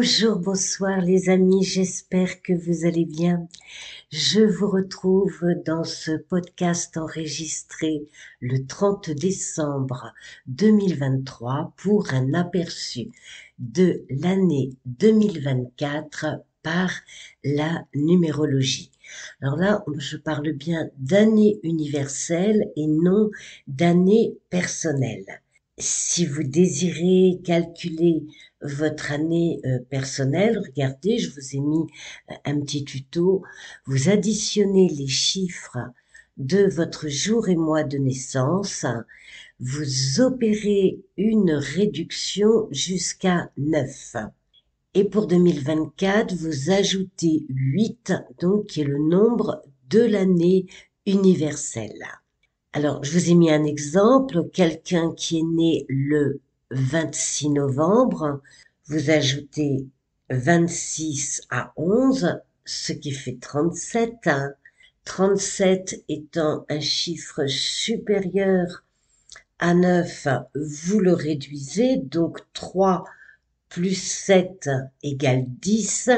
Bonjour, bonsoir les amis, j'espère que vous allez bien. Je vous retrouve dans ce podcast enregistré le 30 décembre 2023 pour un aperçu de l'année 2024 par la numérologie. Alors là, je parle bien d'année universelle et non d'année personnelle. Si vous désirez calculer votre année personnelle, regardez, je vous ai mis un petit tuto. Vous additionnez les chiffres de votre jour et mois de naissance. Vous opérez une réduction jusqu'à 9. Et pour 2024, vous ajoutez 8, donc qui est le nombre de l'année universelle. Alors, je vous ai mis un exemple. Quelqu'un qui est né le 26 novembre, vous ajoutez 26 à 11, ce qui fait 37. 37 étant un chiffre supérieur à 9, vous le réduisez, donc 3 plus 7 égale 10.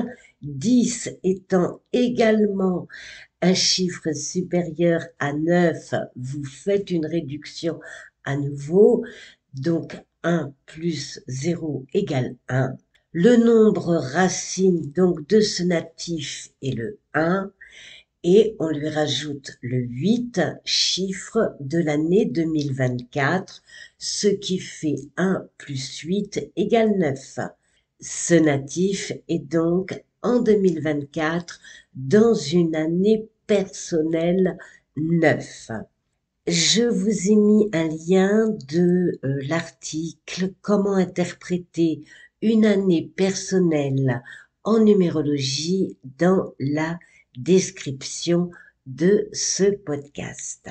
10 étant également un chiffre supérieur à 9, vous faites une réduction à nouveau, donc 1 plus 0 égale 1. Le nombre racine donc de ce natif est le 1 et on lui rajoute le 8, chiffre de l'année 2024, ce qui fait 1 plus 8 égale 9. Ce natif est donc en 2024 dans une année personnelle 9. Je vous ai mis un lien de l'article Comment interpréter une année personnelle en numérologie dans la description de ce podcast.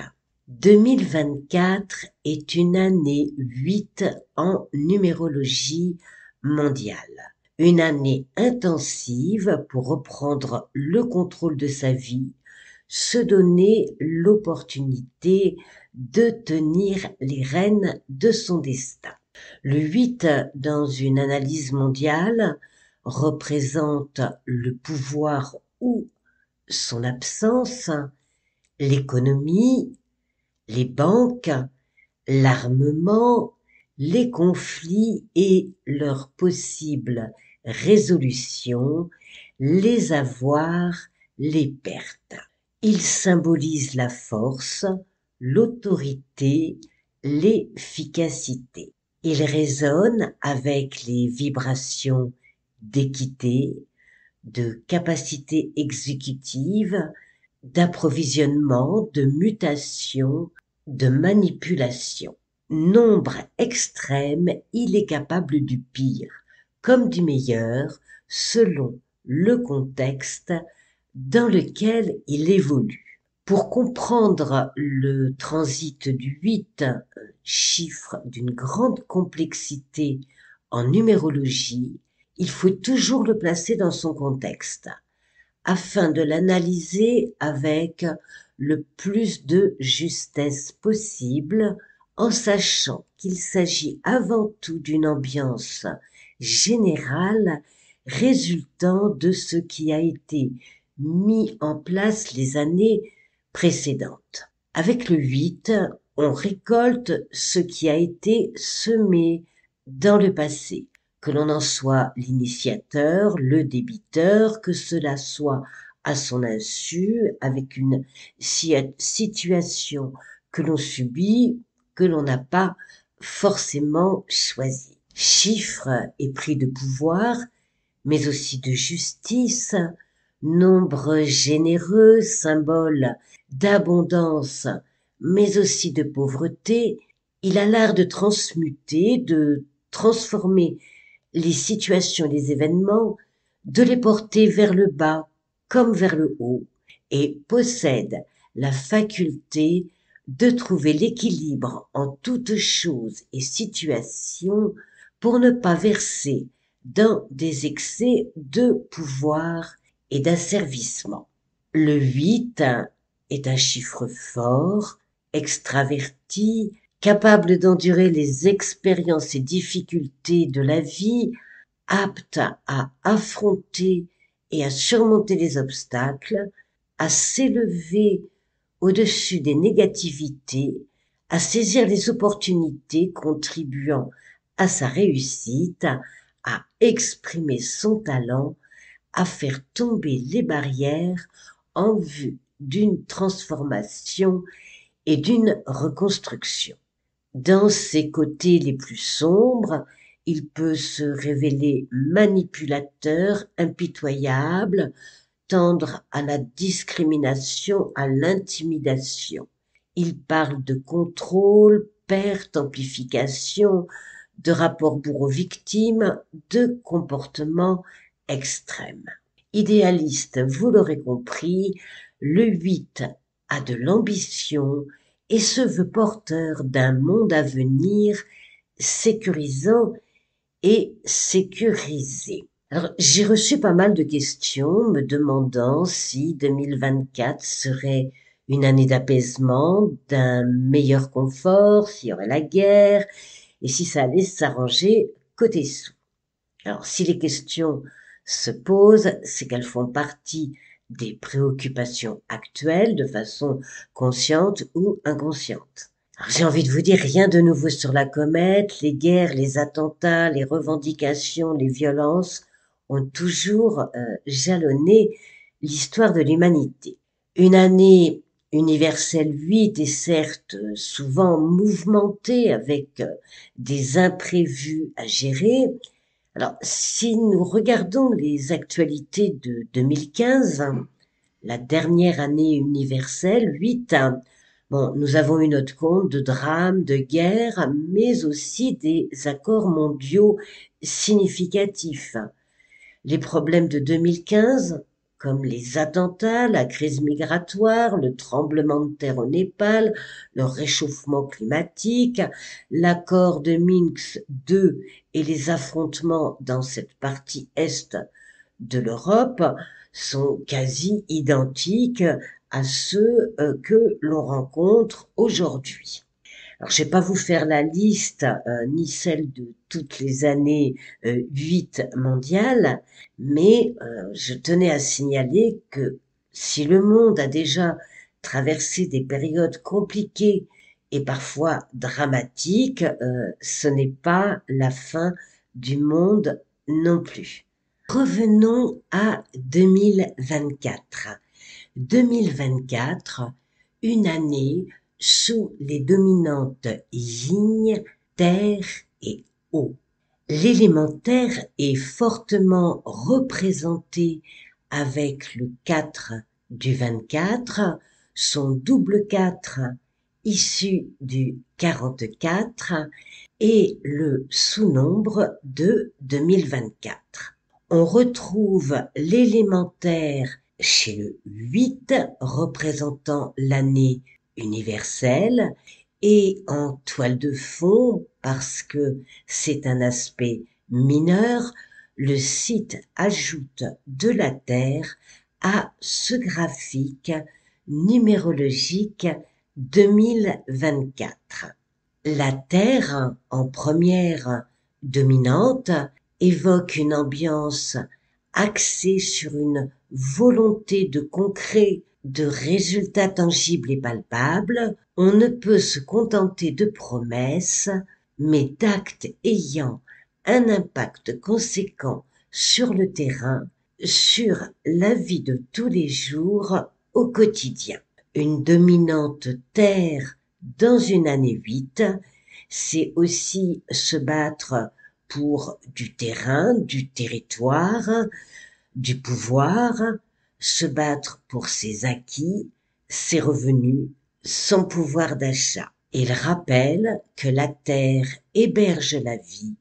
2024 est une année 8 en numérologie mondiale. Une année intensive pour reprendre le contrôle de sa vie, se donner l'opportunité de tenir les rênes de son destin. Le 8, dans une analyse mondiale, représente le pouvoir ou son absence, l'économie, les banques, l'armement, les conflits et leurs possibles résolutions, les avoirs, les pertes. Il symbolise la force, l'autorité, l'efficacité. Il résonne avec les vibrations d'équité, de capacité exécutive, d'approvisionnement, de mutation, de manipulation. Nombre extrême, il est capable du pire comme du meilleur selon le contexte dans lequel il évolue. Pour comprendre le transit du 8, chiffre d'une grande complexité en numérologie, il faut toujours le placer dans son contexte afin de l'analyser avec le plus de justesse possible en sachant qu'il s'agit avant tout d'une ambiance générale résultant de ce qui a été mis en place les années précédentes. Avec le 8, on récolte ce qui a été semé dans le passé, que l'on en soit l'initiateur, le débiteur, que cela soit à son insu, avec une situation que l'on subit, que l'on n'a pas forcément choisie. Chiffre et prix de pouvoir, mais aussi de justice, nombre généreux, symbole d'abondance, mais aussi de pauvreté, il a l'art de transmuter, de transformer les situations, les événements, de les porter vers le bas comme vers le haut, et possède la faculté de trouver l'équilibre en toutes choses et situations pour ne pas verser dans des excès de pouvoir et d'asservissement. Le 8 est un chiffre fort, extraverti, capable d'endurer les expériences et difficultés de la vie apte à affronter et à surmonter les obstacles, à s'élever au-dessus des négativités, à saisir les opportunités contribuant à sa réussite, à exprimer son talent, à faire tomber les barrières en vue d'une transformation et d'une reconstruction. Dans ses côtés les plus sombres, il peut se révéler manipulateur, impitoyable, tendre à la discrimination, à l'intimidation. Il parle de contrôle, perte, amplification, de rapport bourreau-victime, de comportement extrême. Idéaliste, vous l'aurez compris, le 8 a de l'ambition et se veut porteur d'un monde à venir sécurisant et sécurisé. Alors, j'ai reçu pas mal de questions me demandant si 2024 serait une année d'apaisement, d'un meilleur confort, s'il y aurait la guerre et si ça allait s'arranger côté sous. Alors, si les questions se posent, c'est qu'elles font partie des préoccupations actuelles de façon consciente ou inconsciente. Alors, j'ai envie de vous dire rien de nouveau sur la comète, les guerres, les attentats, les revendications, les violences ont toujours jalonné l'histoire de l'humanité. Une année universelle 8 est certes souvent mouvementée avec des imprévus à gérer. Alors, si nous regardons les actualités de 2015, la dernière année universelle 8, bon, nous avons eu notre compte de drames, de guerres, mais aussi des accords mondiaux significatifs. Les problèmes de 2015, comme les attentats, la crise migratoire, le tremblement de terre au Népal, le réchauffement climatique, l'accord de Minsk II et les affrontements dans cette partie est de l'Europe sont quasi identiques à ceux que l'on rencontre aujourd'hui. Alors, je ne vais pas vous faire la liste, ni celle de toutes les années 8 mondiales, mais je tenais à signaler que si le monde a déjà traversé des périodes compliquées et parfois dramatiques, ce n'est pas la fin du monde non plus. Revenons à 2024. 2024, une année sous les dominantes yin, terre et eau. L'élémentaire est fortement représenté avec le 4 du 24, son double 4 issu du 44 et le sous-nombre de 2024. On retrouve l'élémentaire chez le 8 représentant l'année universelle et en toile de fond, parce que c'est un aspect mineur, le site ajoute de la Terre à ce graphique numérologique 2024. La Terre, en première dominante, évoque une ambiance axée sur une volonté de concret, de résultats tangibles et palpables. On ne peut se contenter de promesses, mais d'actes ayant un impact conséquent sur le terrain, sur la vie de tous les jours au quotidien. Une dominante terre dans une année 8, c'est aussi se battre pour du terrain, du territoire, du pouvoir, se battre pour ses acquis, ses revenus, son pouvoir d'achat. Il rappelle que la terre héberge la vie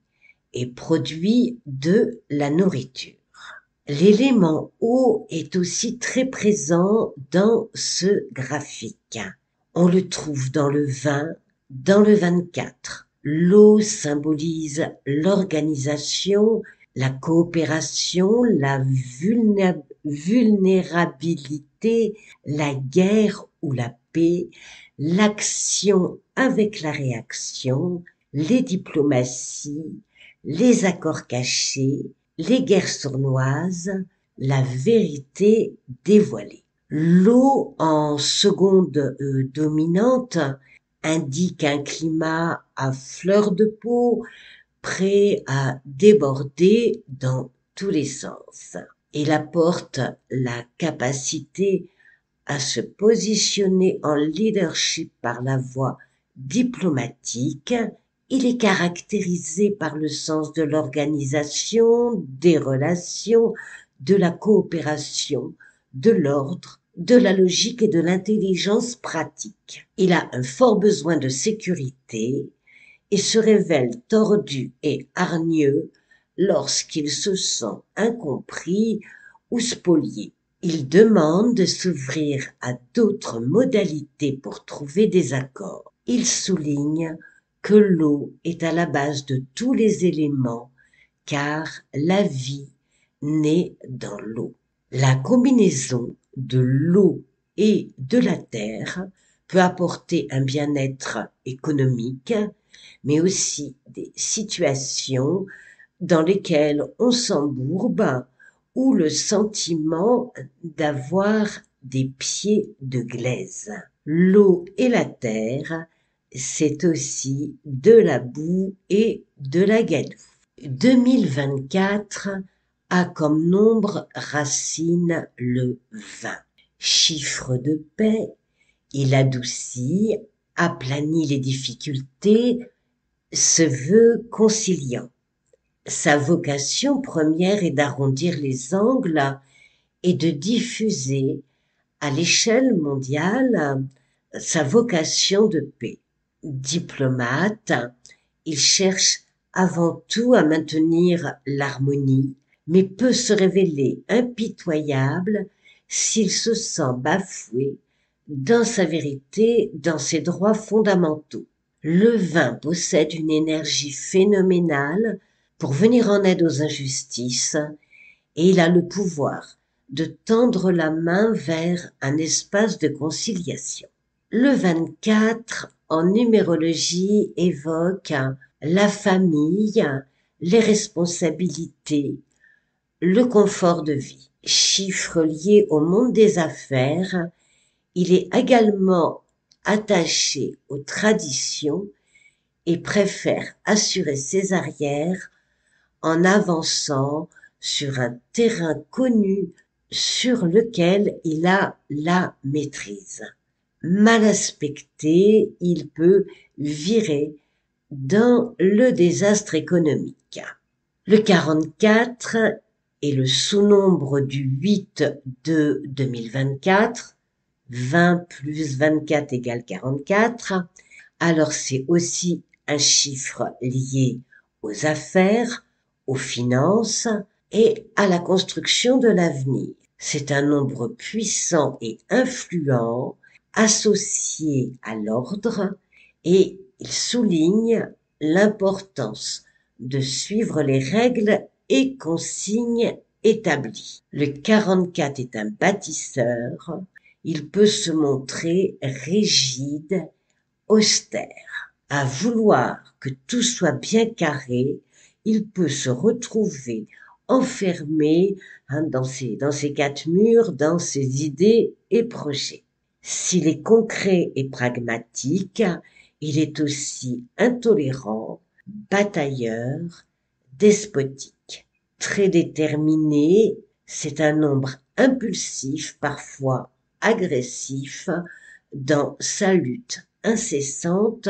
et produit de la nourriture. L'élément eau est aussi très présent dans ce graphique. On le trouve dans le 20, dans le 24. L'eau symbolise l'organisation, la coopération, la vulnérabilité, la guerre ou la paix, l'action avec la réaction, les diplomaties, les accords cachés, Les guerres sournoises, la vérité dévoilée. L'eau en seconde dominante indique un climat à fleur de peau, prêt à déborder dans tous les sens. Il apporte la capacité à se positionner en leadership par la voie diplomatique. Il est caractérisé par le sens de l'organisation, des relations, de la coopération, de l'ordre, de la logique et de l'intelligence pratique. Il a un fort besoin de sécurité et se révèle tordu et hargneux lorsqu'il se sent incompris ou spolié. Il demande de s'ouvrir à d'autres modalités pour trouver des accords. Il souligne que l'eau est à la base de tous les éléments, car la vie naît dans l'eau. La combinaison de l'eau et de la terre peut apporter un bien-être économique, mais aussi des situations dans lesquelles on s'embourbe ou le sentiment d'avoir des pieds de glaise. L'eau et la terre, c'est aussi de la boue et de la gadoue. 2024 a comme nombre racine le 20. Chiffre de paix, il adoucit, aplanit les difficultés, se veut conciliant. Sa vocation première est d'arrondir les angles et de diffuser à l'échelle mondiale sa vocation de paix. Diplomate, il cherche avant tout à maintenir l'harmonie, mais peut se révéler impitoyable s'il se sent bafoué dans sa vérité, dans ses droits fondamentaux. Le vin possède une énergie phénoménale pour venir en aide aux injustices, et il a le pouvoir de tendre la main vers un espace de conciliation. Le 24, en numérologie, évoque la famille, les responsabilités, le confort de vie. Chiffre lié au monde des affaires, il est également attaché aux traditions et préfère assurer ses arrières en avançant sur un terrain connu sur lequel il a la maîtrise. Mal aspecté, il peut virer dans le désastre économique. Le 44 est le sous-nombre du 8 de 2024, 20 plus 24 égale 44. Alors c'est aussi un chiffre lié aux affaires, aux finances et à la construction de l'avenir. C'est un nombre puissant et influent associé à l'ordre et il souligne l'importance de suivre les règles et consignes établies. Le 44 est un bâtisseur, il peut se montrer rigide, austère. À vouloir que tout soit bien carré, il peut se retrouver enfermé dans ses quatre murs, dans ses idées et projets. S'il est concret et pragmatique, il est aussi intolérant, batailleur, despotique. Très déterminé, c'est un nombre impulsif, parfois agressif, dans sa lutte incessante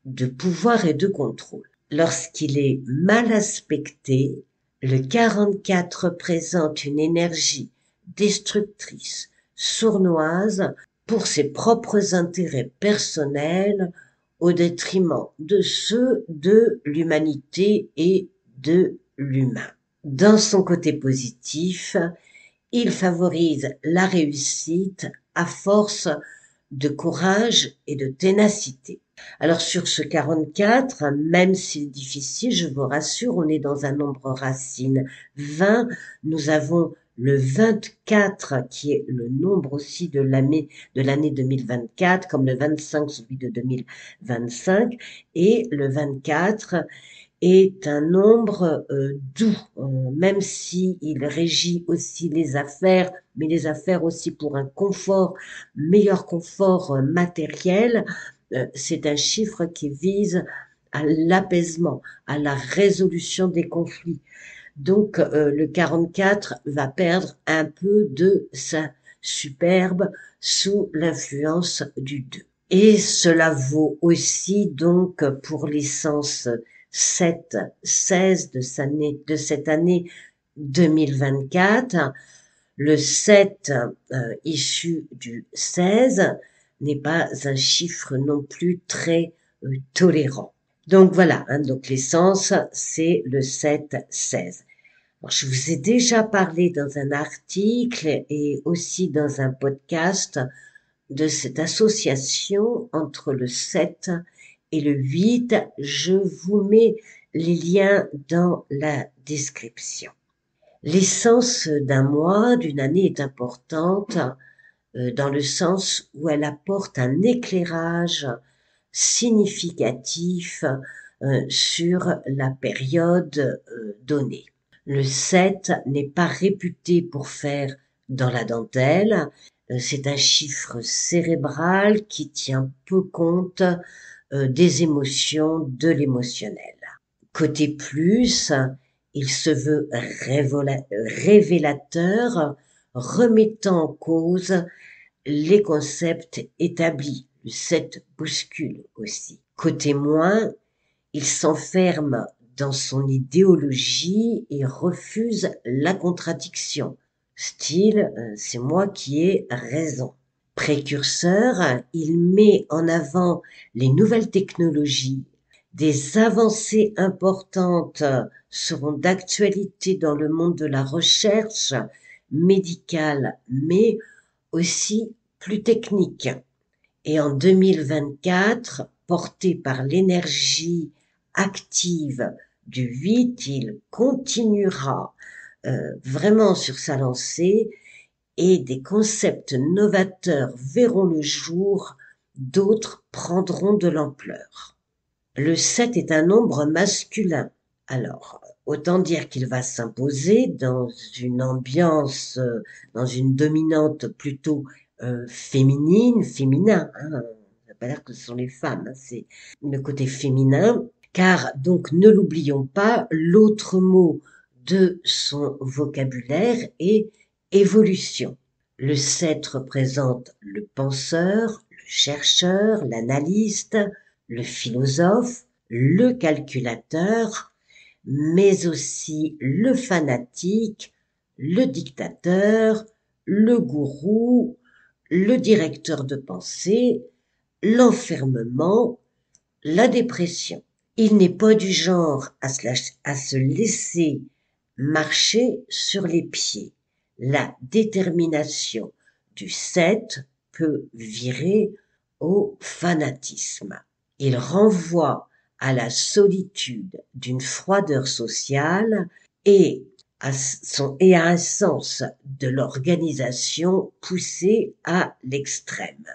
de pouvoir et de contrôle. Lorsqu'il est mal aspecté, le 44 présente une énergie destructrice, sournoise, pour ses propres intérêts personnels au détriment de ceux de l'humanité et de l'humain. Dans son côté positif, il favorise la réussite à force de courage et de ténacité. Alors sur ce 44, même si c'est difficile, je vous rassure, on est dans un nombre racine 20. Nous avons le 24 qui est le nombre aussi de l'année 2024, comme le 25 celui de 2025, et le 24 est un nombre doux, même si il régit aussi les affaires, mais les affaires aussi pour un confort, meilleur confort matériel. C'est un chiffre qui vise à l'apaisement, à la résolution des conflits. Donc le 44 va perdre un peu de sa superbe sous l'influence du 2. Et cela vaut aussi donc pour l'essence 7-16 de cette année 2024. Le 7 issu du 16 n'est pas un chiffre non plus très tolérant. Donc voilà, hein, donc l'essence, c'est le 7-16. Alors, je vous ai déjà parlé dans un article et aussi dans un podcast de cette association entre le 7 et le 8. Je vous mets les liens dans la description. L'essence d'un mois, d'une année est importante dans le sens où elle apporte un éclairage significatif sur la période donnée. Le 7 n'est pas réputé pour faire dans la dentelle. C'est un chiffre cérébral qui tient peu compte des émotions, de l'émotionnel. Côté plus, il se veut révélateur, remettant en cause les concepts établis. Le 7 bouscule aussi. Côté moins, il s'enferme dans son idéologie et refuse la contradiction. Style, c'est moi qui ai raison. Précurseur, il met en avant les nouvelles technologies. Des avancées importantes seront d'actualité dans le monde de la recherche médicale, mais aussi plus technique. Et en 2024, porté par l'énergie active du 8, il continuera vraiment sur sa lancée et des concepts novateurs verront le jour, d'autres prendront de l'ampleur. Le 7 est un nombre masculin. Alors, autant dire qu'il va s'imposer dans une ambiance, dans une dominante plutôt féminin, hein. Ça veut pas dire que ce sont les femmes, hein, c'est le côté féminin. Car, donc, ne l'oublions pas, l'autre mot de son vocabulaire est évolution. Le 7 représente le penseur, le chercheur, l'analyste, le philosophe, le calculateur, mais aussi le fanatique, le dictateur, le gourou, le directeur de pensée, l'enfermement, la dépression. Il n'est pas du genre à se laisser marcher sur les pieds. La détermination du 7 peut virer au fanatisme. Il renvoie à la solitude d'une froideur sociale et à un sens de l'organisation poussé à l'extrême.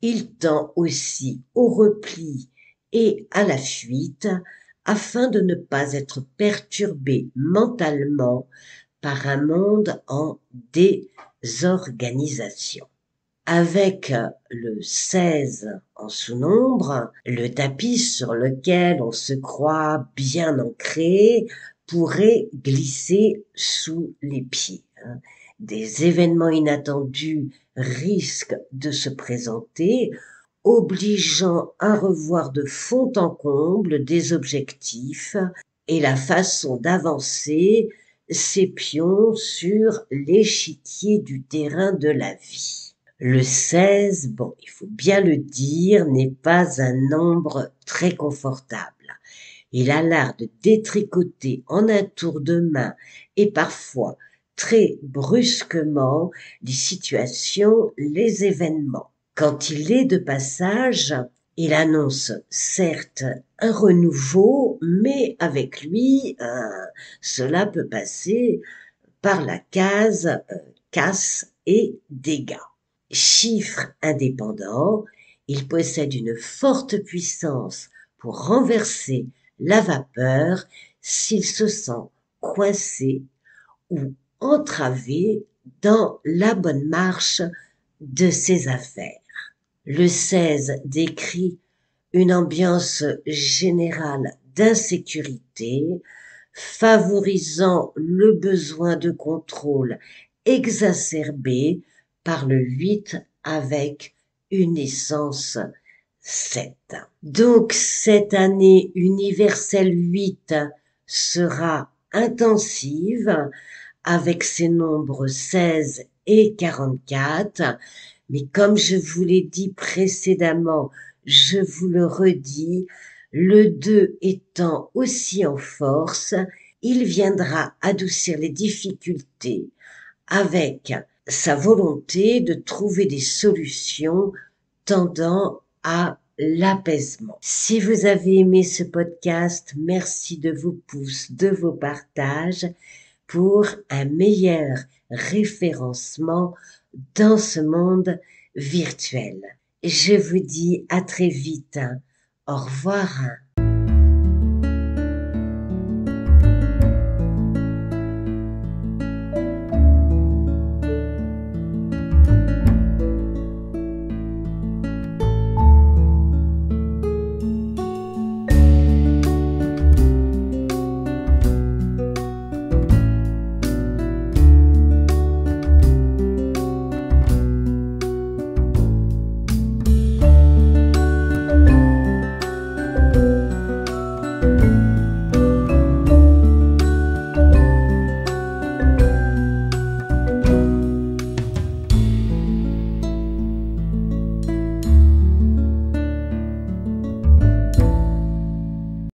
Il tend aussi au repli et à la fuite afin de ne pas être perturbé mentalement par un monde en désorganisation. Avec le 16 en sous-nombre, le tapis sur lequel on se croit bien ancré pourrait glisser sous les pieds. Des événements inattendus risquent de se présenter, obligeant à revoir de fond en comble des objectifs et la façon d'avancer ses pions sur l'échiquier du terrain de la vie. Le 16, bon, il faut bien le dire, n'est pas un nombre très confortable. Il a l'art de détricoter en un tour de main et parfois très brusquement les situations, les événements. Quand il est de passage, il annonce certes un renouveau, mais avec lui, cela peut passer par la case casse et dégâts. Chiffre indépendant, il possède une forte puissance pour renverser la vapeur s'il se sent coincé ou entravé dans la bonne marche de ses affaires. Le 16 décrit une ambiance générale d'insécurité, favorisant le besoin de contrôle exacerbé par le 8 avec une essence 7. Donc cette année universelle 8 sera intensive avec ses nombres 16 et 44, mais comme je vous l'ai dit précédemment, je vous le redis, le 2 étant aussi en force, il viendra adoucir les difficultés avec sa volonté de trouver des solutions tendant à l'apaisement. Si vous avez aimé ce podcast, merci de vos pouces, de vos partages pour un meilleur référencement dans ce monde virtuel. Je vous dis à très vite. Au revoir.